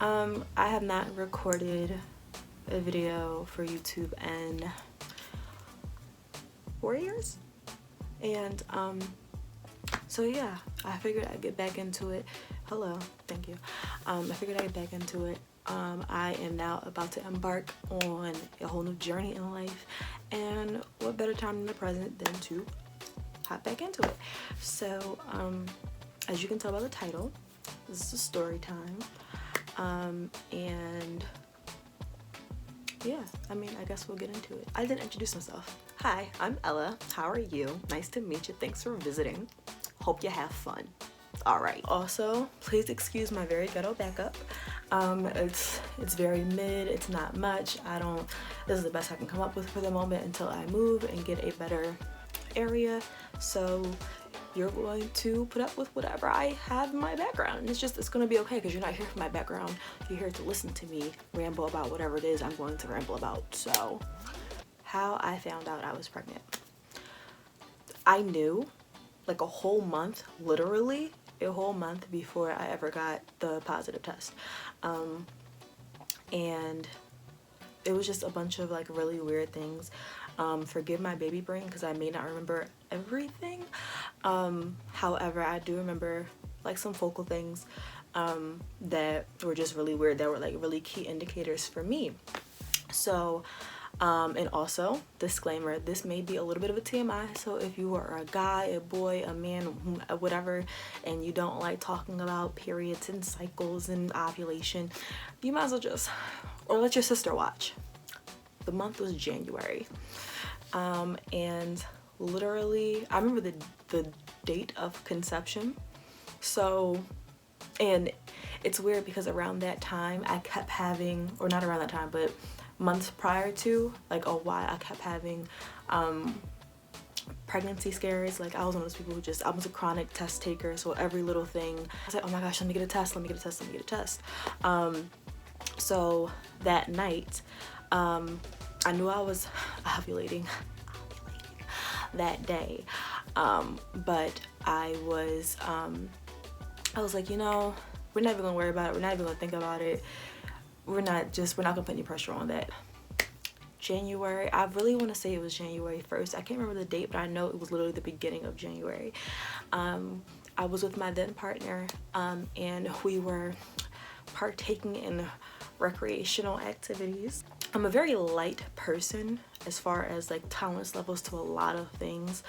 I have not recorded a video for YouTube in 4 years, and so yeah, I figured I'd get back into it. Hello, thank you. I figured I'd get back into it. I am now about to embark on a whole new journey in life, and what better time than the present than to hop back into it. So as you can tell by the title, this is a story time. And yeah, I mean, I guess we'll get into it. I didn't introduce myself. Hi, I'm Ella. How are you? Nice to meet you. Thanks for visiting. Hope you have fun. All right. Also, please excuse my very ghetto backup. It's very mid. It's not much. This is the best I can come up with for the moment until I move and get a better area. So you're going to put up with whatever I have in my background. It's gonna be okay because you're not here for my background. You're here to listen to me ramble about whatever it is I'm going to ramble about. So, how I found out I was pregnant. I knew like a whole month, literally a whole month before I ever got the positive test. And it was just a bunch of like really weird things. Forgive my baby brain because I may not remember everything. However, I do remember like some focal things that were just really weird, that were like really key indicators for me. So and also, disclaimer, this may be a little bit of a TMI, so if you are a guy, a boy, a man, whatever, and you don't like talking about periods and cycles and ovulation, you might as well just, or let your sister watch. The month was January, and literally, I remember the date of conception. So, and it's weird because around that time, I kept having, or not around that time, but months prior to, like a while, I kept having pregnancy scares. Like I was one of those people who I was a chronic test taker, so every little thing, I was like, oh my gosh, let me get a test, let me get a test, let me get a test. So that night, I knew I was ovulating that day, but I was like, you know, we're not even gonna worry about it, we're not even gonna think about it, we're not gonna put any pressure on that. January, I really want to say it was January 1st. I can't remember the date, but I know it was literally the beginning of January. I was with my then partner, and we were partaking in recreational activities. I'm a very light person as far as like tolerance levels to a lot of things,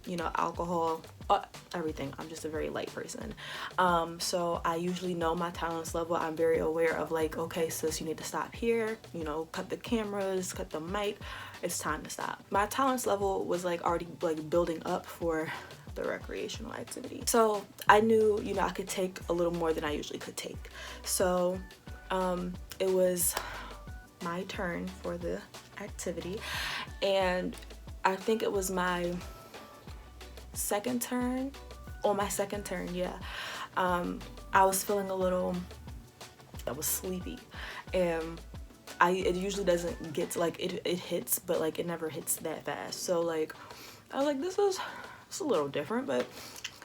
you know, alcohol, everything. I'm just a very light person. So I usually know my tolerance level. I'm very aware of like, okay, sis, you need to stop here, you know, cut the cameras, cut the mic, it's time to stop. My tolerance level was like already like building up for the recreational activity. So I knew, you know, I could take a little more than I usually could take. So it was my turn for the activity, and I think it was my second turn, yeah. I was feeling I was sleepy, and it usually doesn't get to, like, it hits, but like it never hits that fast. So like I was like, it's a little different, but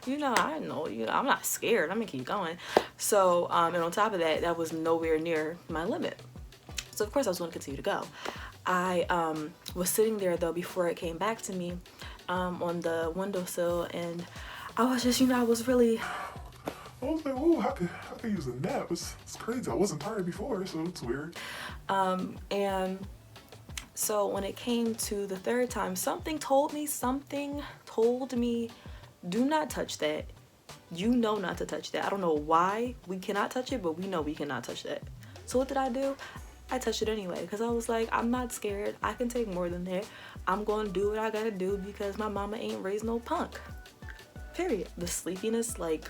you know, I know, you know, I'm not scared, I'm gonna keep going. So and on top of that, that was nowhere near my limit. So of course I was going to continue to go. I was sitting there though before it came back to me on the windowsill, and I was just, you know, I was like, oh, I could use a nap. It's crazy. I wasn't tired before, so it's weird. And so when it came to the third time, something told me, do not touch that. You know not to touch that. I don't know why we cannot touch it, but we know we cannot touch that. So what did I do? I touched it anyway because I was like, I'm not scared. I can take more than that. I'm going to do what I gotta do because my mama ain't raised no punk. Period. The sleepiness like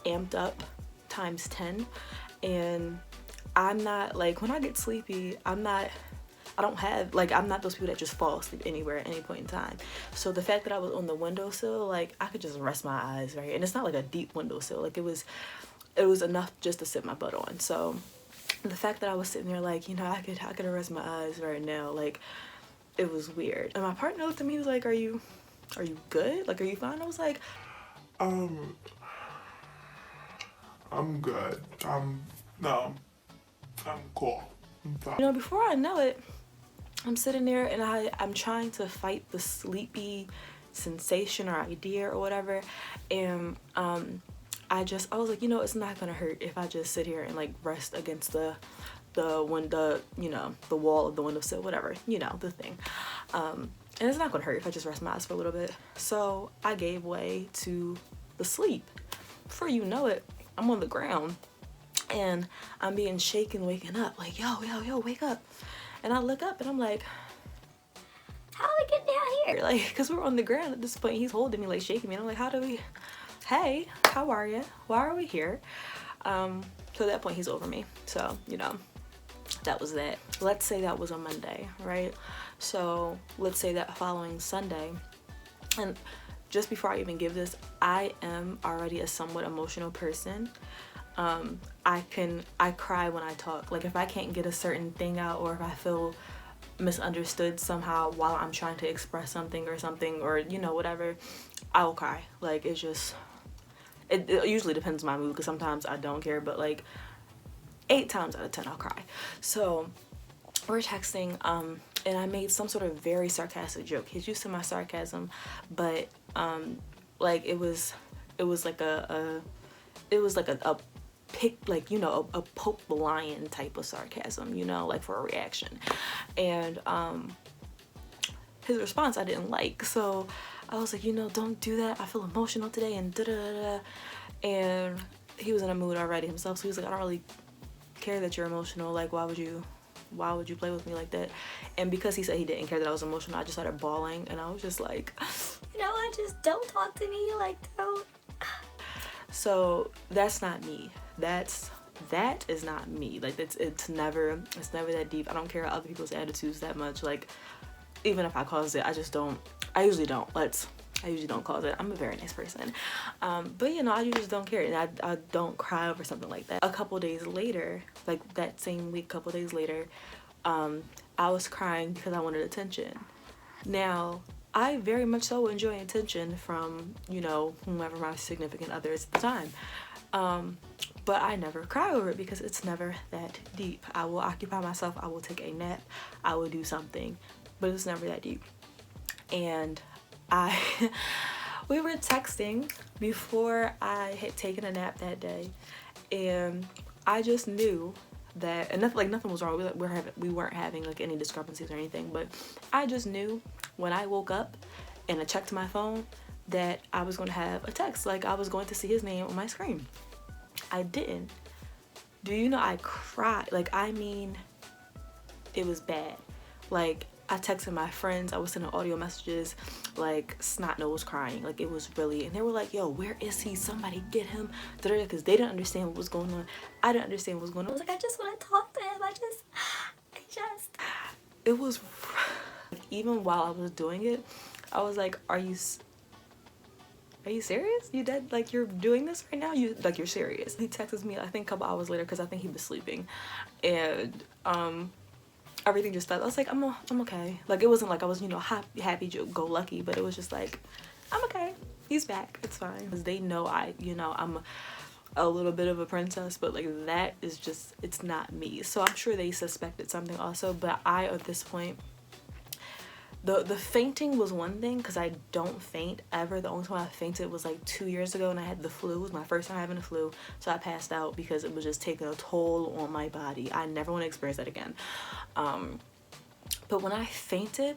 amped up times 10, and I'm not like, when I get sleepy, I'm not those people that just fall asleep anywhere at any point in time. So the fact that I was on the windowsill, like I could just rest my eyes, right? And it's not like a deep windowsill. Like it was enough just to sit my butt on. So the fact that I was sitting there like, you know, I could rest my eyes right now, like it was weird. And my partner looked at me, he was like, are you good? Like, are you fine? I was like, I'm good. I'm No, I'm cool. I'm fine. You know, before I know it, I'm sitting there and I'm trying to fight the sleepy sensation or idea or whatever, and I was like, you know, it's not gonna hurt if I just sit here and like rest against the window, you know, the wall of the windowsill, whatever, you know, the thing. And it's not gonna hurt if I just rest my eyes for a little bit. So I gave way to the sleep. Before you know it, I'm on the ground and I'm being shaken, waking up, like, yo, wake up. And I look up and I'm like, how do I get down here? Like, because we're on the ground at this point. He's holding me, like shaking me. And I'm like, hey, how are you? Why are we here? So at that point, he's over me. So, you know, that was that. Let's say that was a Monday, right? So let's say that following Sunday, and just before I even give this, I am already a somewhat emotional person. I cry when I talk. Like if I can't get a certain thing out, or if I feel misunderstood somehow while I'm trying to express something, or you know, whatever, I will cry. Like it's just, it usually depends on my mood, because sometimes I don't care, but like 8 times out of 10 I'll cry. So we're texting, and I made some sort of very sarcastic joke. He's used to my sarcasm, but like it was like a pick, like, you know, a poke the lion type of sarcasm, you know, like for a reaction. And his response I didn't like, so I was like, you know, don't do that, I feel emotional today, and da da da da. And he was in a mood already himself, so he was like, I don't really care that you're emotional, like why would you play with me like that? And because he said he didn't care that I was emotional, I just started bawling, and I was just like, you know, I just, don't talk to me, like, don't. So that's not me. That is not me. Like it's never that deep. I don't care about other people's attitudes that much. Like even if I cause it, I usually don't cause it. I'm a very nice person. But you know, I usually don't care, and I don't cry over something like that. A couple days later, like that same week, couple days later, I was crying because I wanted attention. Now, I very much so enjoy attention from, you know, whomever my significant other is at the time. But I never cry over it because it's never that deep. I will occupy myself, I will take a nap, I will do something, but it's never that deep. And we were texting before I had taken a nap that day, and I just knew that, and nothing was wrong. We weren't having like any discrepancies or anything, but I just knew when I woke up and I checked my phone that I was going to have a text, like I was going to see his name on my screen. I didn't. Do you know I cried? Like, I mean, it was bad. Like, I texted my friends, I was sending audio messages, like snot nose crying. Like it was really, and they were like, yo, where is he? Somebody get him. Because they didn't understand what was going on. I didn't understand what was going on. I was like, I just want to talk to him. It was, even while I was doing it, I was like, are you serious? You dead? Like you're doing this right now? You're serious? He texted me, I think a couple hours later, because I think he was sleeping, and everything just stopped. I was like, I'm okay. Like it wasn't like I was, you know, happy go lucky, but it was just like, I'm okay. He's back. It's fine. Because they know I'm a little bit of a princess, but like that is just, it's not me. So I'm sure they suspected something also, but at this point, the fainting was one thing, because I don't faint ever. The only time I fainted was like 2 years ago, and I had the flu. It was my first time having the flu, so I passed out because it was just taking a toll on my body. I never want to experience that again. But when I fainted,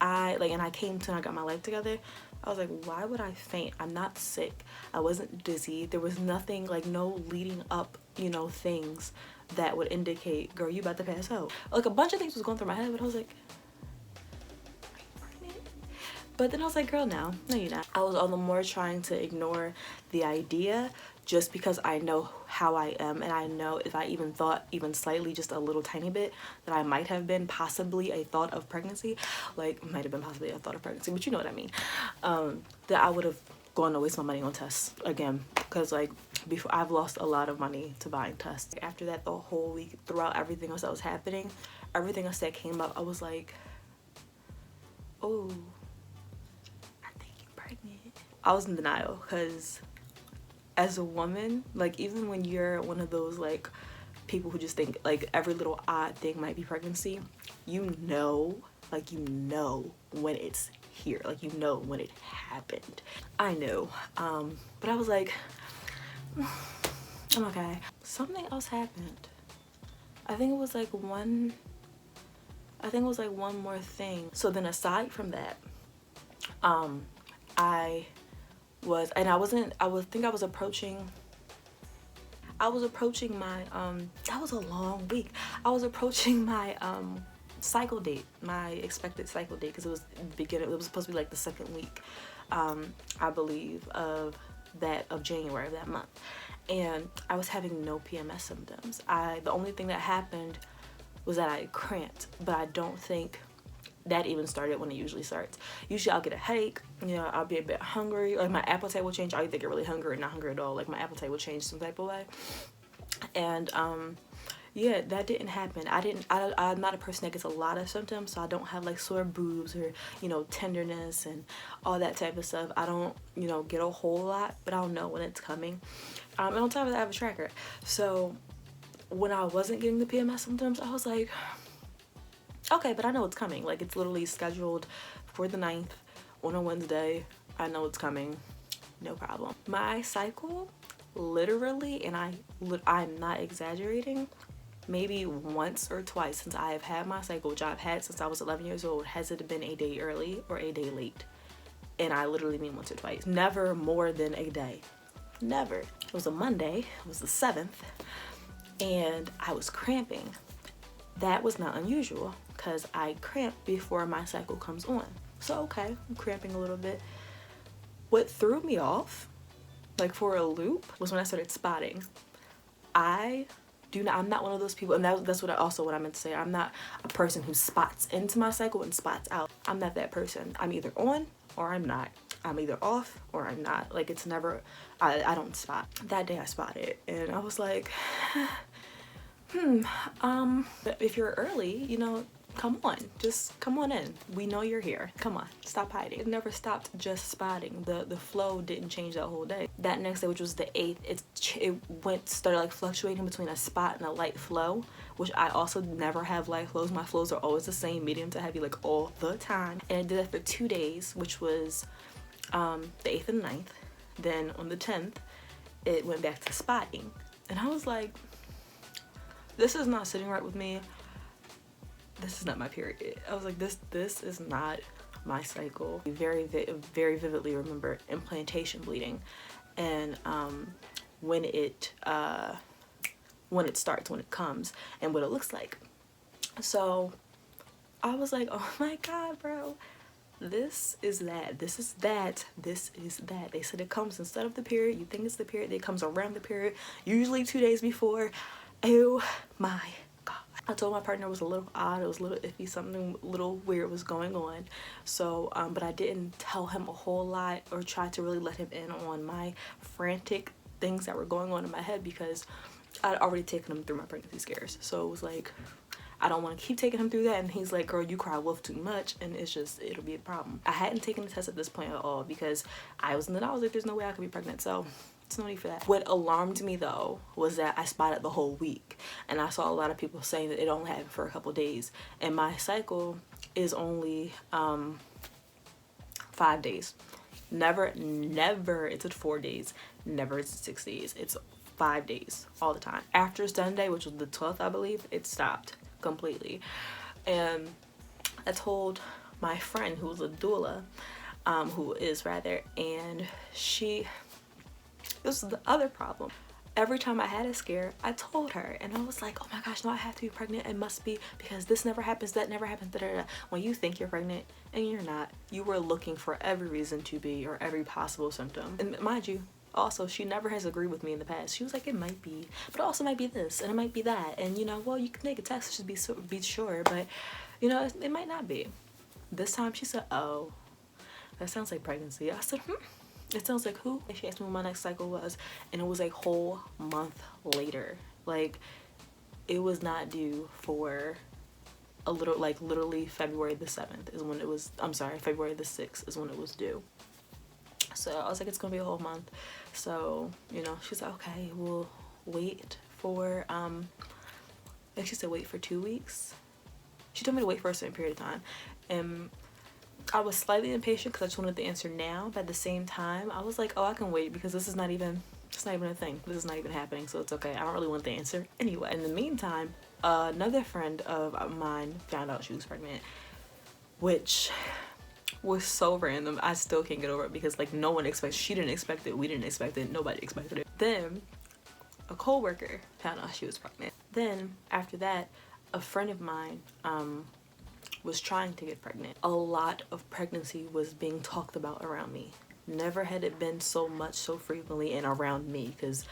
and I came to and I got my life together, I was like, why would I faint? I'm not sick. I wasn't dizzy. There was nothing, like no leading up, you know, things that would indicate, girl, you about to pass out. Like a bunch of things was going through my head, but I was like, but then I was like, girl, no, you're not. I was all the more trying to ignore the idea, just because I know how I am, and I know if I even thought even slightly, just a little tiny bit, that I might have been possibly a thought of pregnancy, like might have been possibly a thought of pregnancy, but you know what I mean, that I would have gone to waste my money on tests again, because like before, I've lost a lot of money to buying tests. After that, the whole week, throughout everything else that was happening, everything else that came up, I was like, oh, I think you're pregnant. I was in denial, because as a woman, like even when you're one of those like people who just think like every little odd thing might be pregnancy, you know, like you know when it's here, like you know when it happened. I knew, but I was like, I'm okay. Something else happened. I think it was like one more thing. So then aside from that, I was approaching my that was a long week. I was approaching my cycle date, my expected cycle date, because it was the beginning, it was supposed to be like the second week, I believe, of January of that month. And I was having no PMS symptoms. The only thing that happened was that I cramped, but I don't think that even started when it usually starts. Usually I'll get a headache, you know, I'll be a bit hungry, like my appetite will change. I'll either get really hungry or not hungry at all, like my appetite will change some type of way. And yeah, that didn't happen. I'm not a person that gets a lot of symptoms, so I don't have like sore boobs or, you know, tenderness and all that type of stuff. I don't, you know, get a whole lot, but I'll know when it's coming. And on top of that, I have a tracker. So when I wasn't getting the PMS symptoms, I was like, okay, but I know it's coming. Like, it's literally scheduled for the 9th on a Wednesday. I know it's coming. No problem. My cycle, literally, and I'm not exaggerating, maybe once or twice since I have had my cycle, which I've had since I was 11 years old, has it been a day early or a day late. And I literally mean once or twice. Never more than a day. Never. It was a Monday. It was the 7th. And I was cramping. That was not unusual because I cramp before my cycle comes on. So okay, I'm cramping a little bit. What threw me off, like for a loop, was when I started spotting. I'm not one of those people, and that's what I meant to say. I'm not a person who spots into my cycle and spots out. I'm not that person. I'm either on or I'm not. I'm either off or I'm not. Like, it's never, I don't spot. That day I spotted and I was like, but if you're early, you know, come on, just come on in. We know you're here. Come on, stop hiding. It never stopped just spotting. The flow didn't change that whole day. That next day, which was the 8th, it started like fluctuating between a spot and a light flow, which I also never have light flows. My flows are always the same, medium to heavy, like all the time. And I did that for 2 days, which was the 8th and 9th. Then on the 10th, it went back to spotting. And I was like, this is not sitting right with me. This is not my period. I was like, this is not my cycle. I very vividly remember implantation bleeding, and when it starts, when it comes, and what it looks like. So I was like, oh my god, bro, this is that, this is that, this is that. They said it comes instead of the period. You think it's the period, it comes around the period, usually 2 days before. Oh my god. I told my partner it was a little odd, it was a little iffy, something a little weird was going on. So but I didn't tell him a whole lot or try to really let him in on my frantic things that were going on in my head, because I'd already taken him through my pregnancy scares. So it was like, I don't want to keep taking him through that, and he's like, girl, you cry wolf too much, and it'll be a problem. I hadn't taken the test at this point at all because I was like, there's no way I could be pregnant, so it's no need for that. What alarmed me though was that I spotted the whole week, and I saw a lot of people saying that it only happened for a couple days, and my cycle is only 5 days. Never it's at 4 days, never it's 6 days. It's 5 days all the time. After Sunday, which was the 12th, I believe, it stopped completely. And I told my friend who was a doula, and this is the other problem. Every time I had a scare, I told her, and I was like, oh my gosh, no, I have to be pregnant. It must be, because this never happens, that never happens, da, da, da. When you think you're pregnant and you're not, you were looking for every reason to be, or every possible symptom. And mind you, also, she never has agreed with me in the past. She was like, it might be, but it also might be this, and it might be that. And you know, well, you can take a test to be sure, but you know, it might not be. This time she said, oh, that sounds like pregnancy. I said, it sounds like who? And she asked me when my next cycle was, and it was a whole month later. Like, it was not due for a little, like literally February the 7th is when it was, I'm sorry, February the 6th is when it was due. So I was like, it's gonna be a whole month. So, you know, she's like, okay, we'll wait for, I think she said wait for 2 weeks. She told me to wait for a certain period of time. And I was slightly impatient because I just wanted the answer now. But at the same time, I was like, oh, I can wait because this is not even, it's not even a thing. This is not even happening, so it's okay. I don't really want the answer anyway. In the meantime, another friend of mine found out she was pregnant, which was so random. I still can't get over it because like no one expects, she didn't expect it, we didn't expect it, nobody expected it. Then a co-worker found out she was pregnant. Then after that, a friend of mine was trying to get pregnant. A lot of pregnancy was being talked about around me. Never had it been so much, so frequently, and around me, because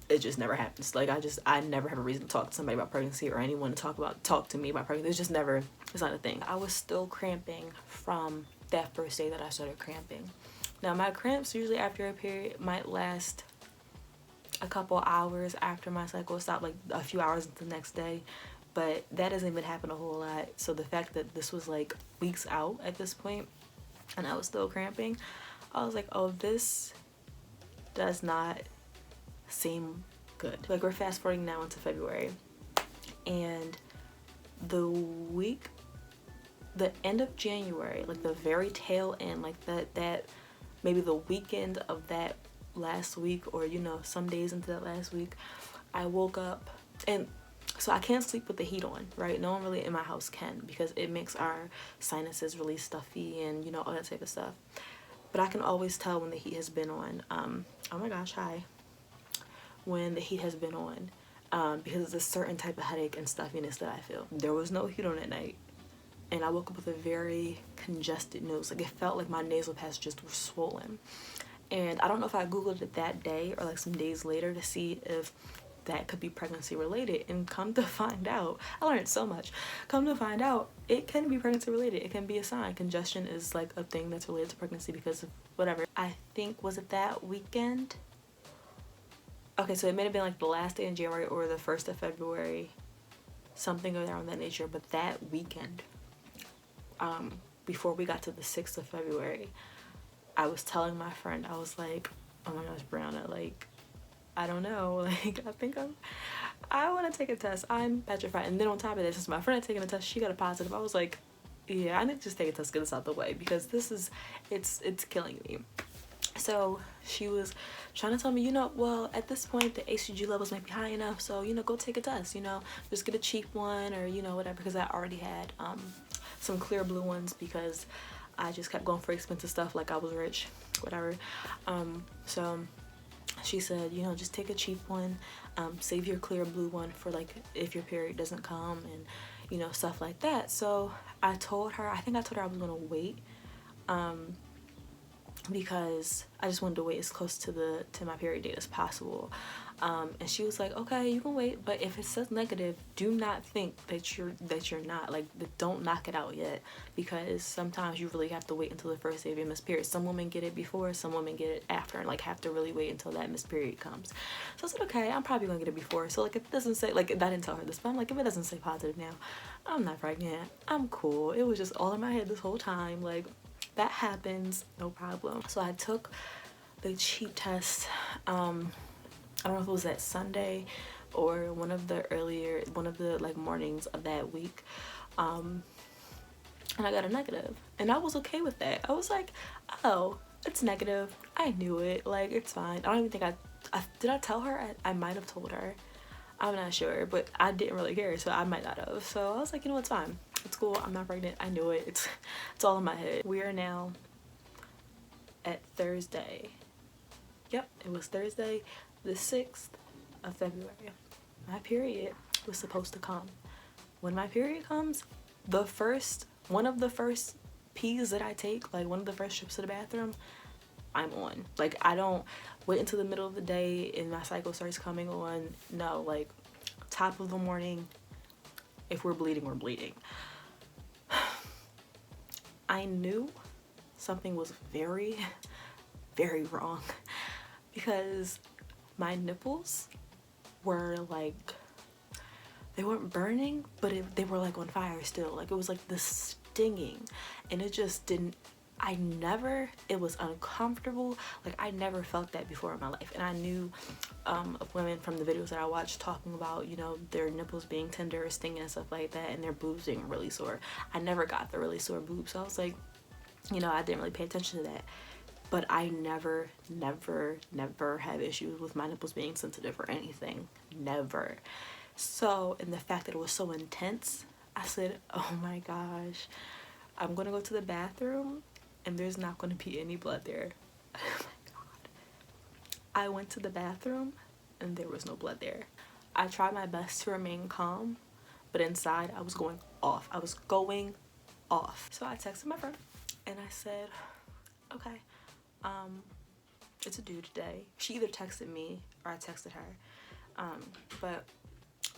it just never happens. Like I never have a reason to talk to somebody about pregnancy or anyone to talk to me about pregnancy. It's just never, it's not a thing. I was still cramping from that first day that I started cramping. Now my cramps usually after a period might last a couple hours after my cycle stopped, like a few hours the next day, but that doesn't even happen a whole lot. So the fact that this was like weeks out at this point and I was still cramping, I was like, oh, this does not seem good. Like we're fast forwarding now into February, and the end of January, like the very tail end, like that maybe the weekend of that last week, or you know, some days into that last week, I woke up, and so I can't sleep with the heat on, right? No one really in my house can, because it makes our sinuses really stuffy and you know, all that type of stuff. But I can always tell when the heat has been on. Oh my gosh, hi. When the heat has been on, because it's a certain type of headache and stuffiness that I feel. There was no heat on at night, and I woke up with a very congested nose. Like it felt like my nasal passages were swollen. And I don't know if I googled it that day or like some days later to see if that could be pregnancy related, and come to find out, I learned so much. Come to find out, it can be pregnancy related. It can be a sign. Congestion is like a thing that's related to pregnancy because of whatever. I think, was it that weekend? Okay, so it may have been like the last day in January or the 1st of February, something around that nature. But that weekend, before we got to the 6th of February, I was telling my friend, I was like, oh my gosh, Brianna, like, I don't know, like, I want to take a test. I'm petrified. And then on top of this, since my friend had taken a test, she got a positive. I was like, yeah, I need to just take a test, get this out the way, because this is, it's killing me. So she was trying to tell me, you know, well, at this point the HCG levels might be high enough, so you know, go take a test, you know, just get a cheap one, or you know, whatever, because I already had some clear blue ones because I just kept going for expensive stuff like I was rich, whatever. So she said, you know, just take a cheap one, save your clear blue one for like if your period doesn't come, and you know, stuff like that. So I told her, I think I told her I was gonna wait, because I just wanted to wait as close to my period date as possible. And she was like, okay, you can wait, but if it says negative, do not think that you're not, like, don't knock it out yet, because sometimes you really have to wait until the first day of your missed period. Some women get it before, some women get it after, and like have to really wait until that missed period comes. So I said, okay, I'm probably gonna get it before. So like, if it doesn't say, like, I didn't tell her this, but I'm like, if it doesn't say positive now, I'm not pregnant, I'm cool. It was just all in my head this whole time, like, that happens, no problem. So I took the cheap test, I don't know if it was that Sunday or one of the like mornings of that week, and I got a negative, and I was okay with that. I was like, oh, it's negative, I knew it, like, it's fine. I don't even think I did I tell her? I might have told her, I'm not sure, but I didn't really care, so I might not have. So I was like, you know, it's fine, it's cool, I'm not pregnant, I knew it, it's all in my head. We are now at Thursday. Yep, it was Thursday the 6th of February. My period was supposed to come. When my period comes, one of the first pees that I take, like one of the first trips to the bathroom, I'm on. Like, I don't wait until the middle of the day and my cycle starts coming on. No, like, top of the morning, if we're bleeding, we're bleeding. I knew something was very, very wrong, because my nipples were like, they weren't burning, but they were like on fire still. Like, it was like the stinging, and it just didn't it was uncomfortable. Like I never felt that before in my life. And I knew of women from the videos that I watched talking about, you know, their nipples being tender or stinging and stuff like that, and their boobs being really sore. I never got the really sore boobs, so I was like, you know, I didn't really pay attention to that. But I never have issues with my nipples being sensitive or anything. Never. So, and the fact that it was so intense, I said, oh my gosh, I'm gonna go to the bathroom and there's not gonna be any blood there. Oh my god. I went to the bathroom and there was no blood there. I tried my best to remain calm, but inside I was going off. I was going off. So I texted my friend and I said, okay, it's a due today. She either texted me or I texted her. But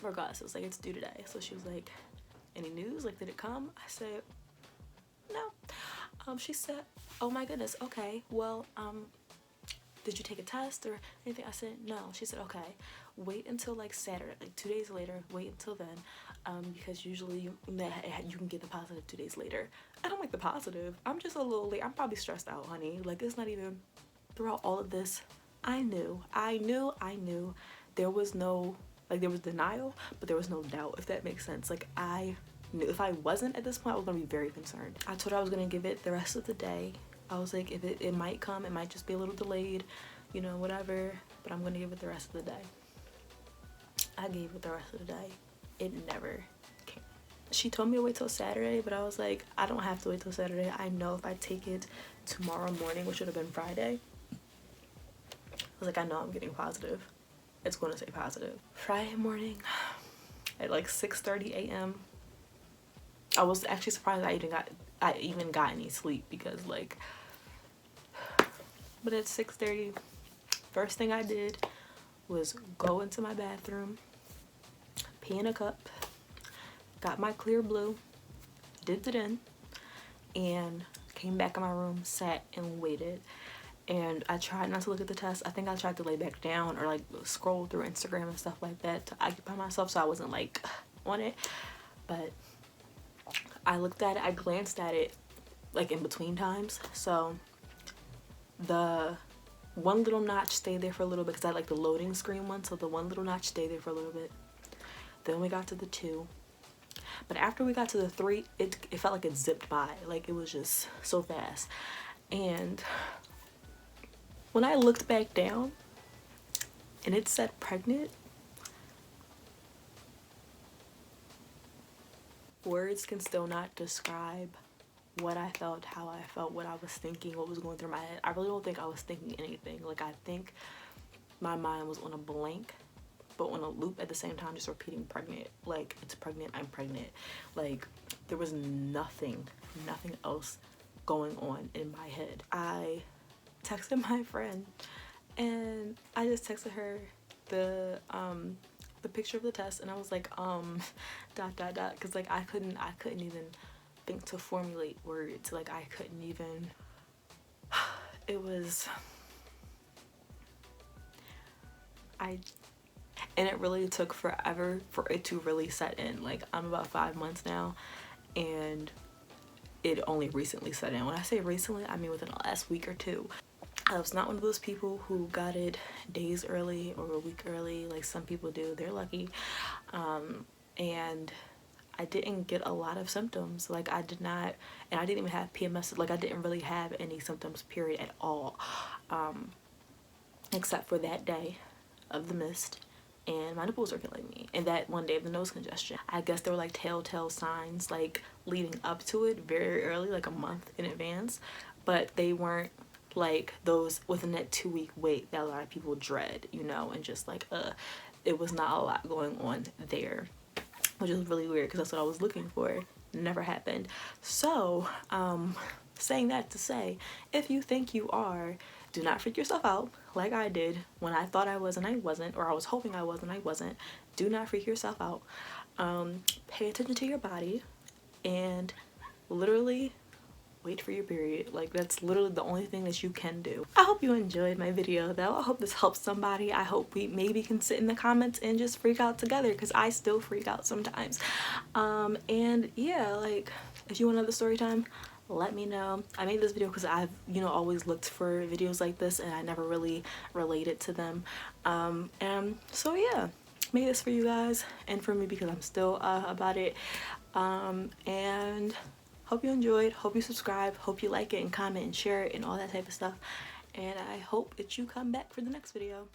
regardless, it was like, it's due today. So she was like, any news? Like, did it come? I said, no. She said, oh my goodness, okay, well, did you take a test or anything? I said, no. She said, okay, wait until like Saturday, like 2 days later, wait until then, because usually you can get the positive 2 days later. I don't like the positive. I'm just a little late. I'm probably stressed out, honey. Like, it's not even, throughout all of this, I knew there was no, like, there was denial, but there was no doubt, if that makes sense. Like, I knew if I wasn't at this point, I was gonna be very concerned. I told her I was gonna give it the rest of the day. I was like, if it might come, it might just be a little delayed, you know, whatever, but I'm gonna give it the rest of the day. I gave it the rest of the day. It never came. She told me to wait till Saturday, but I was like, I don't have to wait till Saturday. I know if I take it tomorrow morning, which would have been Friday, I was like, I know I'm getting positive. It's going to say positive. Friday morning at like 6:30 a.m. I was actually surprised I even got any sleep, because like, but at 6:30, first thing I did was go into my bathroom, pee in a cup, got my clear blue, dipped it in, and came back in my room, sat and waited. And I tried not to look at the test. I think I tried to lay back down or like scroll through Instagram and stuff like that to occupy myself, so I wasn't like on it. But I looked at it, I glanced at it like in between times. So the one little notch stayed there for a little bit, because I had like the loading screen one, so the one little notch stayed there for a little bit. Then we got to the 2. But after we got to the 3, it felt like it zipped by. Like, it was just so fast. And when I looked back down and it said pregnant, words can still not describe what I felt, how I felt, what I was thinking, what was going through my head. I really don't think I was thinking anything. Like, I think my mind was on a blank, but on a loop at the same time, just repeating pregnant. Like, it's pregnant, I'm pregnant. Like, there was nothing else going on in my head. I texted my friend and I just texted her the picture of the test, and I was like, because like I couldn't even think to formulate words. Like, I couldn't even, it was, and it really took forever for it to really set in. Like, I'm about 5 months now, and it only recently set in. When I say recently, I mean within the last week or 2. I was not one of those people who got it days early or a week early like some people do. They're lucky. And I didn't get a lot of symptoms. Like, I did not, and I didn't even have PMS. Like, I didn't really have any symptoms, period, at all, except for that day of the mist, and my nipples were killing me, and that one day of the nose congestion. I guess there were like telltale signs like leading up to it very early, like a month in advance, but they weren't like those within that 2-week wait that a lot of people dread, you know, and just like it was not a lot going on there, which is really weird because that's what I was looking for. Never happened. So saying that to say, if you think you are, do not freak yourself out like I did when I thought I was and I wasn't, or I was hoping I was and I wasn't. Do not freak yourself out. Pay attention to your body and literally wait for your period. Like, that's literally the only thing that you can do. I hope you enjoyed my video though. I hope this helps somebody. I hope we maybe can sit in the comments and just freak out together, because I still freak out sometimes. And yeah, like, if you want another story time, let me know. I made this video because I've, you know, always looked for videos like this and I never really related to them. And so yeah, made this for you guys and for me because I'm still about it. And hope you enjoyed, hope you subscribe, hope you like it and comment and share it and all that type of stuff. And I hope that you come back for the next video.